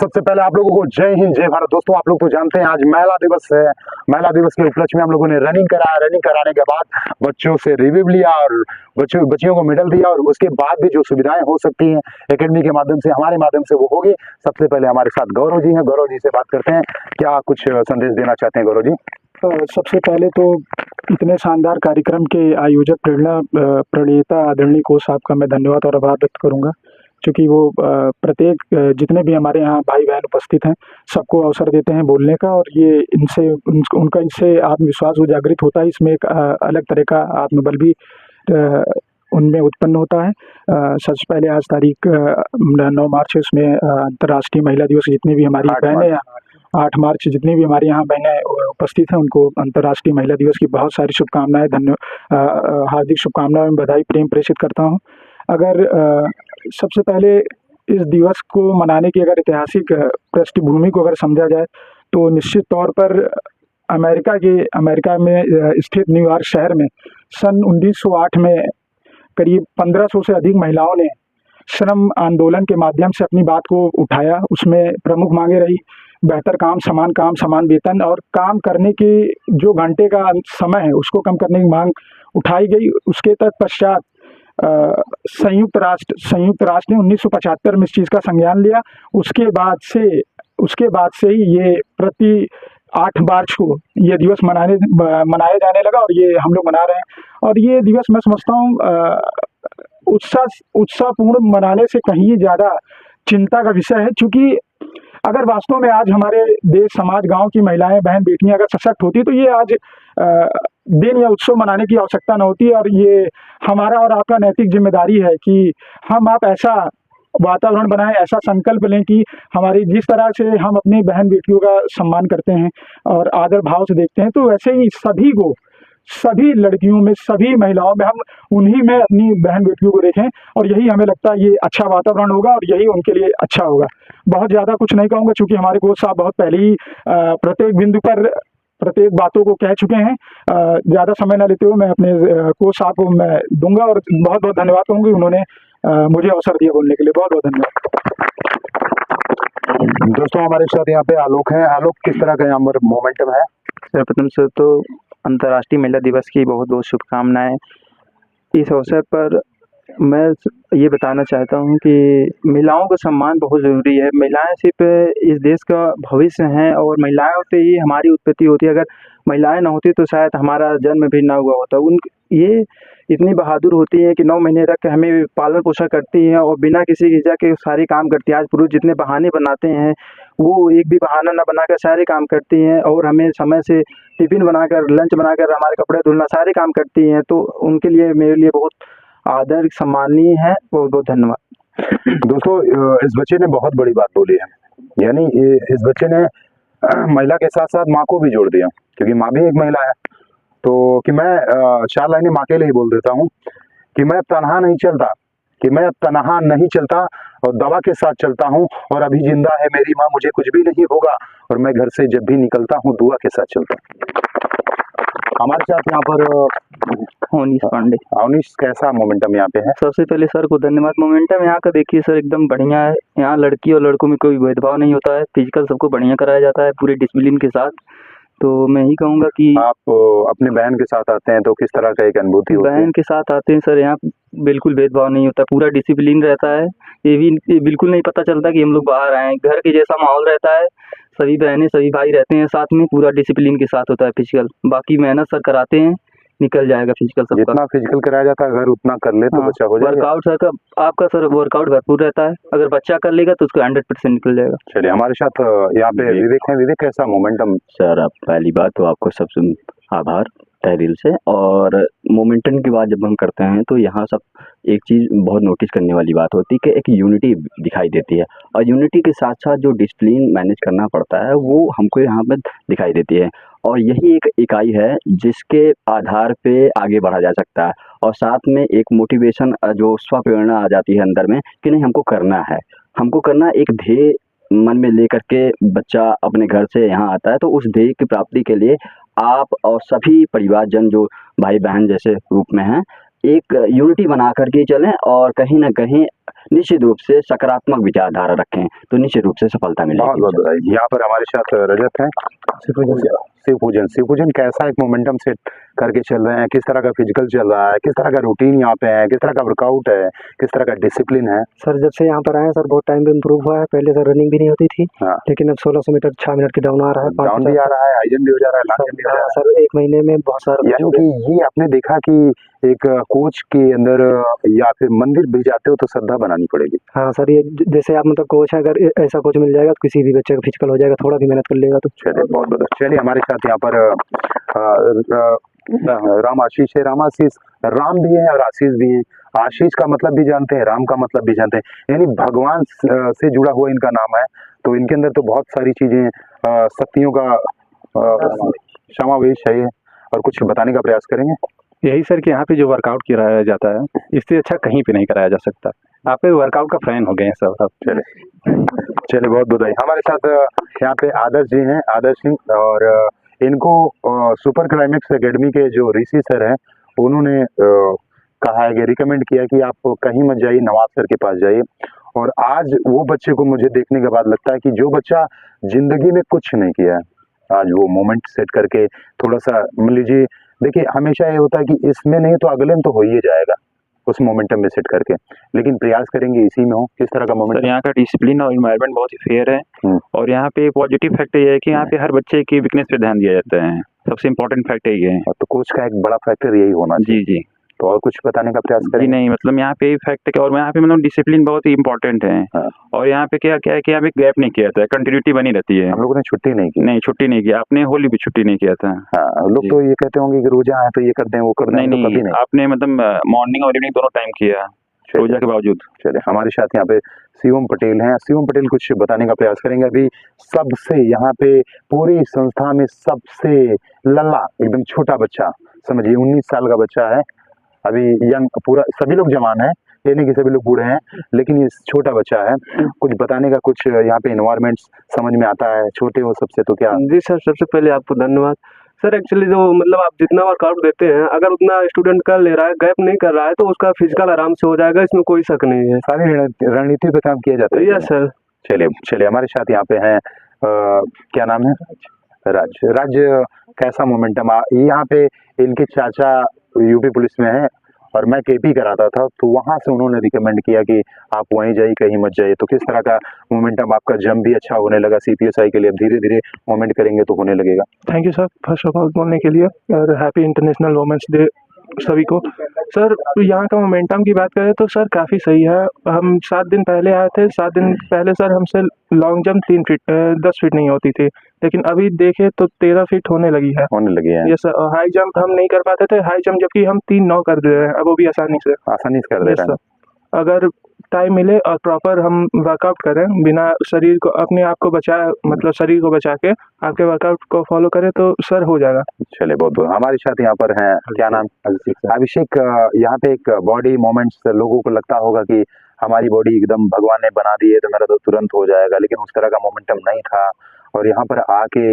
सबसे पहले आप लोगों को जय हिंद जय भारत। दोस्तों आप लोग तो जानते हैं आज महिला दिवस है। महिला दिवस के उपलक्ष्य में हम लोगों ने रनिंग कराया। रनिंग कराने के बाद बच्चों से रिव्यू लिया और बच्चियों को मेडल दिया, और उसके बाद भी जो सुविधाएं हो सकती हैं एकेडमी के माध्यम से, हमारे माध्यम से, वो होगी। सबसे पहले हमारे साथ गौरव जी हैं। गौरव जी से बात करते हैं, क्या कुछ संदेश देना चाहते हैं गौरव जी? सबसे पहले तो इतने शानदार कार्यक्रम के आयोजक प्रणेता आदरणीय कोच साहब का मैं धन्यवाद और आभार व्यक्त करूंगा, क्योंकि वो प्रत्येक जितने भी हमारे यहाँ भाई बहन उपस्थित हैं सबको अवसर देते हैं बोलने का, और ये उनका इससे आत्मविश्वास वो जागृत होता है। इसमें एक अलग तरह का आत्मबल भी उनमें उत्पन्न होता है। सबसे पहले आज तारीख 9 मार्च है, उसमें अंतर्राष्ट्रीय महिला दिवस जितनी भी हमारी बहनें 8 मार्च जितनी भी हमारे यहाँ बहनें उपस्थित हैं उनको अंतर्राष्ट्रीय महिला दिवस की बहुत सारी शुभकामनाएं, हार्दिक शुभकामनाएं एवं बधाई प्रेम प्रेषित करता हूँ। अगर सबसे पहले इस दिवस को मनाने की अगर ऐतिहासिक पृष्ठभूमि को अगर समझा जाए तो निश्चित तौर पर अमेरिका में स्थित न्यूयॉर्क शहर में सन 1908 में करीब 1500 से अधिक महिलाओं ने श्रम आंदोलन के माध्यम से अपनी बात को उठाया। उसमें प्रमुख मांगे रही बेहतर काम, समान वेतन, और काम करने के जो घंटे का समय है उसको कम करने की मांग उठाई गई। उसके तत्पश्चात संयुक्त राष्ट्र ने 1975 में इस चीज़ का संज्ञान लिया। उसके बाद से ही ये प्रति 8 मार्च को ये दिवस मनाया जाने लगा, और ये हम लोग मना रहे हैं। और ये दिवस मैं समझता हूँ उत्साहपूर्ण मनाने से कहीं ज़्यादा चिंता का विषय है, क्योंकि अगर वास्तव में आज हमारे देश, समाज, गांव की महिलाएं, बहन, बेटियां अगर सशक्त होती तो ये आज दिन या उत्सव मनाने की आवश्यकता न होती। और ये हमारा और आपका नैतिक जिम्मेदारी है कि आप ऐसा वातावरण बनाएं, ऐसा संकल्प लें कि हमारी जिस तरह से हम अपनी बहन बेटियों का सम्मान करते हैं और आदर भाव से देखते हैं, तो वैसे ही सभी लड़कियों में, सभी महिलाओं में, हम उन्हीं में अपनी बहन बेटियों को देखें, और यही हमें लगता है ये अच्छा वातावरण होगा और यही उनके लिए अच्छा होगा। बहुत ज़्यादा कुछ नहीं कहूँगा, क्योंकि हमारे कोच साहब बहुत पहले ही प्रत्येक बिंदु पर प्रत्येक बातों को कह चुके हैं। ज़्यादा समय न लेते हुए मैं अपने कोच साहब को मैं दूंगा, और बहुत बहुत धन्यवाद कहूँगी, उन्होंने मुझे अवसर दिया बोलने के लिए। बहुत बहुत धन्यवाद। दोस्तों हमारे साथ यहाँ पे आलोक है। आलोक, किस तरह का यहाँ पर मोमेंटम है? सर्वप्रथम से तो अंतर्राष्ट्रीय महिला दिवस की बहुत बहुत शुभकामनाएं। इस अवसर पर मैं ये बताना चाहता हूँ कि महिलाओं का सम्मान बहुत ज़रूरी है। महिलाएं सिर्फ इस देश का भविष्य हैं, और महिलाओं से ही हमारी उत्पत्ति होती है। अगर महिलाएं ना होती तो शायद हमारा जन्म भी ना हुआ होता। ये इतनी बहादुर होती हैं कि 9 महीने तक हमें पालन पोषण करती हैं और बिना किसी झिझक के सारे काम करती हैं। आज पुरुष जितने बहाने बनाते हैं वो एक भी बहाना ना बनाकर सारे काम करती हैं, और हमें समय से टिफ़िन बनाकर, लंच बनाकर, हमारे कपड़े धुलना, सारे काम करती हैं। तो उनके लिए, मेरे लिए बहुत आदर, सम्मानीय है। बहुत बहुत धन्यवाद। दोस्तों इस बच्चे ने बहुत बड़ी बात बोली है, यानी इस बच्चे ने महिला के साथ साथ माँ को भी जोड़ दिया, क्योंकि माँ भी एक महिला है। तो कि मैं 4 लाइनें माँ के लिए ही बोल देता हूँ कि मैं तनहा नहीं चलता और दवा के साथ चलता हूँ, और अभी जिंदा है मेरी माँ, मुझे कुछ भी नहीं होगा, और मैं घर से जब भी निकलता हूँ दुआ के साथ चलता हूँ। हमारे साथ यहाँ पर अवनीश पांडे। अवनीश, कैसा मोमेंटम यहाँ पे है? सबसे पहले सर को धन्यवाद। मोमेंटम यहाँ का देखिए सर, एकदम बढ़िया है। यहाँ लड़की और लड़कों में कोई भेदभाव नहीं होता है। फिजिकल सबको बढ़िया कराया जाता है पूरे डिसिप्लिन के साथ। तो मैं ही कहूँगा कि आप अपने बहन के साथ आते हैं तो किस तरह का एक अनुभूति होती है? बहन के साथ आते हैं सर, यहाँ बिल्कुल भेदभाव नहीं होता, पूरा डिसिप्लिन रहता है। ये बिल्कुल नहीं पता चलता कि हम लोग बाहर आए, घर के जैसा माहौल रहता है। सभी बहनें, सभी भाई रहते हैं साथ में, पूरा डिसिप्लिन के साथ होता है फिजिकल। बाकी मेहनत सर कराते हैं, निकल जाएगा फिजिकल सबका। जितना फिजिकल कराया जाता है अगर उतना कर ले तो बच्चा हो जाएगा। वर्कआउट सर का, आपका सर वर्कआउट भरपूर रहता है। अगर बच्चा कर लेगा तो उसको 100% निकल जाएगा। चलिए हमारे साथ यहाँ पे विवेक है। विवेक, कैसा मोमेंटम? सर, आप पहली बात तो आपको सबसे आभार तहे दिल से। और मोमेंटम की बात जब हम करते हैं तो यहाँ सब एक चीज़ बहुत नोटिस करने वाली बात होती है कि एक यूनिटी दिखाई देती है, और यूनिटी के साथ साथ जो डिसिप्लिन मैनेज करना पड़ता है वो हमको यहाँ पर दिखाई देती है। और यही एक इकाई है जिसके आधार पे आगे बढ़ा जा सकता है, और साथ में एक मोटिवेशन, जो स्वप्रेरणा आ जाती है अंदर में कि नहीं, हमको करना एक ध्येय मन में लेकर के बच्चा अपने घर से यहाँ आता है। तो उस ध्येय की प्राप्ति के लिए आप और सभी परिवारजन जो भाई बहन जैसे रूप में हैं, एक यूनिटी बना करके चलें और कहीं न कहीं निश्चित रूप से सकारात्मक विचारधारा रखें, तो निश्चित रूप से सफलता बहुत मिलेगी। बहुत बधाई। यहाँ पर हमारे साथ रजत है। शिव पूजन कैसा एक मोमेंटम सेट करके चल रहे हैं, किस तरह का फिजिकल चल रहा है, किस तरह का रूटीन यहाँ पे है, किस तरह का वर्कआउट है, किस तरह का डिसिप्लिन है? सर जब से यहाँ पर आए हैं सर बहुत टाइम पे इम्प्रूव हुआ है। पहले सर रनिंग भी नहीं होती थी, हाँ। लेकिन अब 1600 मीटर 6 मिनट की डाउन आ रहा है। डाउन भी आ रहा है, हाई जंप भी हो जा रहा है, लॉन्ग जंप भी हो जा रहा है। सर 1 महीने में बहुत सारा यानी कि ये आपने देखा कि एक कोच के अंदर या फिर मंदिर भी जाते हो तो श्रद्धा बनानी पड़ेगी। हाँ सर, ये जैसे आप मतलब कोच है, अगर ऐसा कोच मिल जाएगा तो किसी भी बच्चे का फिजिकल हो जाएगा, थोड़ा भी मेहनत कर लेगा तो। चलिए बहुत बहुत। चलिए हमारे साथ यहाँ पर राम आशीष है। राम आशीष, राम भी है और आशीष भी है। आशीष का मतलब भी जानते हैं, राम का मतलब भी जानते हैं, यानी भगवान से जुड़ा हुआ इनका नाम है। तो इनके अंदर तो बहुत सारी चीजें शक्तियों का समावेश है और कुछ बताने का प्रयास करेंगे। यही सर कि यहाँ पे जो वर्कआउट कराया जाता है इससे अच्छा कहीं पे नहीं कराया जा सकता। आप पे वर्कआउट का फैन हो गए हैं सब। चलिए बहुत बधाई। हमारे साथ यहाँ पे आदर्श जी हैं, आदर्श सिंह, और इनको सुपर क्लाइमेक्स एकेडमी के जो ऋषि सर हैं उन्होंने कहा है कि रिकमेंड किया कि आप कहीं मत जाइए, नवाब सर के पास जाइए। और आज वो बच्चे को मुझे देखने के बाद लगता है कि जो बच्चा जिंदगी में कुछ नहीं किया है, आज वो मोमेंट सेट करके थोड़ा सा मान लीजिए, देखिए हमेशा ये होता है कि इसमें नहीं तो अगले में तो हो ही जाएगा उस मोमेंटम में सेट करके, लेकिन प्रयास करेंगे इसी में हो। किस तरह का सर मोमेंट? यहाँ का डिसिप्लिन और इन्वायरमेंट बहुत ही फेयर है और यहाँ पे पॉजिटिव फैक्टर ये है कि यहाँ पे हर बच्चे की वीकनेस पे ध्यान दिया जाता है। सबसे इम्पोर्टेंट फैक्टर ये है। तो कोच का एक बड़ा फैक्टर यही होना चाहिए। जी जी तो और कुछ बताने का प्रयास जी करें? नहीं, मतलब यहाँ पे फैक्ट और यहाँ पे मतलब डिसिप्लिन बहुत ही इम्पोर्टेंट है। हाँ। और यहाँ पे क्या क्या है कि यहाँ पे गैप नहीं किया जाता है, कंटिन्यूटी बनी रहती है। हम लोगों ने छुट्टी नहीं की। नहीं, छुट्टी नहीं किया आपने, होली भी छुट्टी नहीं किया था। हाँ, लोग जी। तो ये कहते होंगे कि रोजा है तो ये कर दें वो कर दें, नहीं हम तो कभी नहीं, नहीं। आपने मतलब मॉर्निंग और इवनिंग दोनों टाइम किया रोजा के बावजूद। चलिए हमारे साथ यहाँ पे शिवम पटेल हैं। शिवम पटेल कुछ बताने का प्रयास करेंगे। अभी सबसे यहाँ पे पूरी संस्था में सबसे लल्ला, एकदम छोटा बच्चा, समझिए 19 साल का बच्चा है अभी, यंग, पूरा सभी लोग जवान हैं, ये नहीं कि सभी लोग बूढ़े हैं, लेकिन ये छोटा बच्चा है। कुछ बताने का, कुछ यहाँ पे इन्वायरमेंट समझ में आता है, छोटे हो सबसे तो क्या? जी सर, सबसे पहले आपको धन्यवाद सर। एक्चुअली जो मतलब आप जितना वर्कआउट देते हैं, अगर उतना स्टूडेंट कर ले रहा है, गैप नहीं कर रहा है, तो उसका फिजिकल आराम से हो जाएगा, इसमें कोई शक नहीं है। सारी रणनीति पे काम किया जाता है। Yes sir. चलिए हमारे साथ यहाँ पे हैं क्या नाम है? राज। कैसा मोमेंटम? यहाँ पे इनके चाचा यूपी पुलिस में है और मैं केपी कराता था, तो वहां से उन्होंने रिकमेंड किया कि आप वहीं जाइए, कहीं मत जाइए। तो किस तरह का मोमेंटम? आपका जंप भी अच्छा होने लगा सीपीएसआई के लिए, अब धीरे धीरे मोमेंट करेंगे तो होने लगेगा। Thank you sir first of all बोलने के लिए, और हैप्पी इंटरनेशनल वुमेंस डे सभी को। सर यहाँ का मोमेंटम की बात करें तो सर काफ़ी सही है। हम 7 दिन पहले आए थे, 7 दिन पहले सर हमसे लॉन्ग जंप 3 फीट 10 फीट नहीं होती थी, लेकिन अभी देखे तो 13 फीट होने लगी है। होने लगे हैं। ये सर हाई जंप हम नहीं कर पाते थे, हाई जंप जबकि हम 3-9 कर दे रहे हैं, अब वो भी आसानी से कर दे यस रहे हैं। सर। अगर टाइम मिले और प्रॉपर हम वर्कआउट करें, बिना शरीर को, अपने आप को बचाए, मतलब शरीर को बचा के आपके वर्कआउट को फॉलो करें तो सर हो जाएगा। चलिए बहुत बहुत। हमारे साथ यहाँ पर हैं क्या नाम? अभिषेक। यहाँ पे एक बॉडी मोमेंट्स, लोगों को लगता होगा कि हमारी बॉडी एकदम भगवान ने बना दी है तो मेरा तो तुरंत हो जाएगा, लेकिन उस तरह का मोमेंटम नहीं था। और यहाँ पर आके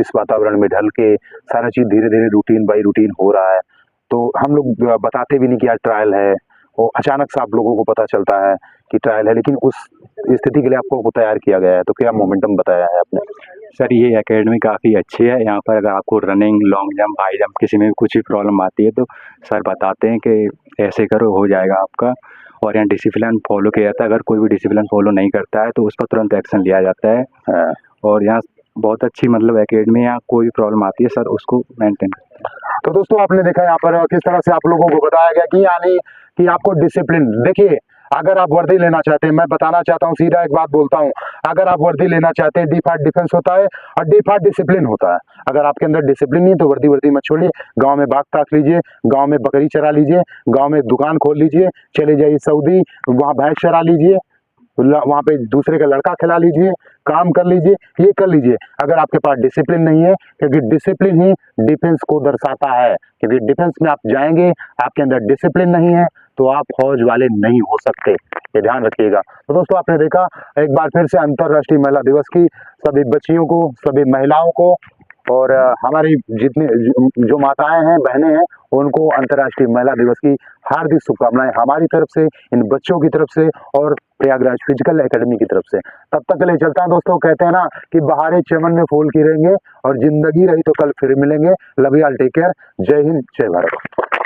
इस वातावरण में ढल के सारा चीज धीरे धीरे रूटीन बाई रूटीन हो रहा है। तो हम लोग बताते भी नहीं कि आज ट्रायल है, वो अचानक से आप लोगों को पता चलता है कि ट्रायल है, लेकिन उस स्थिति के लिए आपको तैयार किया गया है। तो क्या मोमेंटम बताया है आपने? सर ये एकेडमी काफ़ी अच्छी है। यहाँ पर अगर आपको running, long jump, high jump किसी में भी कुछ भी प्रॉब्लम आती है तो सर बताते हैं कि ऐसे करो, हो जाएगा आपका। और यहाँ डिसिप्लिन फॉलो किया जाता है। अगर कोई भी डिसिप्लिन फॉलो नहीं करता है तो उस पर तुरंत एक्शन लिया जाता है। हाँ। और यहाँ बहुत अच्छी मतलब एकेडमी है, यहाँ कोई भी प्रॉब्लम आती है सर उसको मेंटेन करते हैं। तो दोस्तों आपने देखा यहाँ पर किस तरह से आप लोगों को बताया गया कि यानी कि आपको डिसिप्लिन, देखिए अगर आप वर्दी लेना चाहते हैं, मैं बताना चाहता हूँ, सीधा एक बात बोलता हूँ, अगर आप वर्दी लेना चाहते हैं, डीफाट डिफेंस होता है और डीफाट डिसिप्लिन होता है। अगर आपके अंदर डिसिप्लिन नहीं तो वर्दी मत छोड़िए, गांव में बाग ताक लीजिए, गांव में बकरी चरा लीजिए, गांव में दुकान खोल लीजिए, चले जाइए सऊदी, वहाँ भैंस चरा लीजिए, वहाँ पे दूसरे का लड़का खिला लीजिए, काम कर लीजिए, ये कर लीजिए, अगर आपके पास डिसिप्लिन नहीं है, क्योंकि डिसिप्लिन ही डिफेंस को दर्शाता है। क्योंकि डिफेंस में आप जाएंगे, आपके अंदर डिसिप्लिन नहीं है तो आप फौज वाले नहीं हो सकते, ये ध्यान रखिएगा। तो दोस्तों आपने देखा एक बार फिर से अंतर्राष्ट्रीय महिला दिवस की सभी बच्चियों को, सभी महिलाओं को और हमारी जितनी जो माताएं हैं, बहनें हैं, उनको अंतर्राष्ट्रीय महिला दिवस की हार्दिक शुभकामनाएं हमारी तरफ से, इन बच्चों की तरफ से और प्रयागराज फिजिकल एकेडमी की तरफ से। तब तक के लिए चलता है दोस्तों। कहते हैं ना कि बहारें चमन में फूल खिलेंगे और जिंदगी रही तो कल फिर मिलेंगे। Love you all, take care. जय हिंद, जय भारत।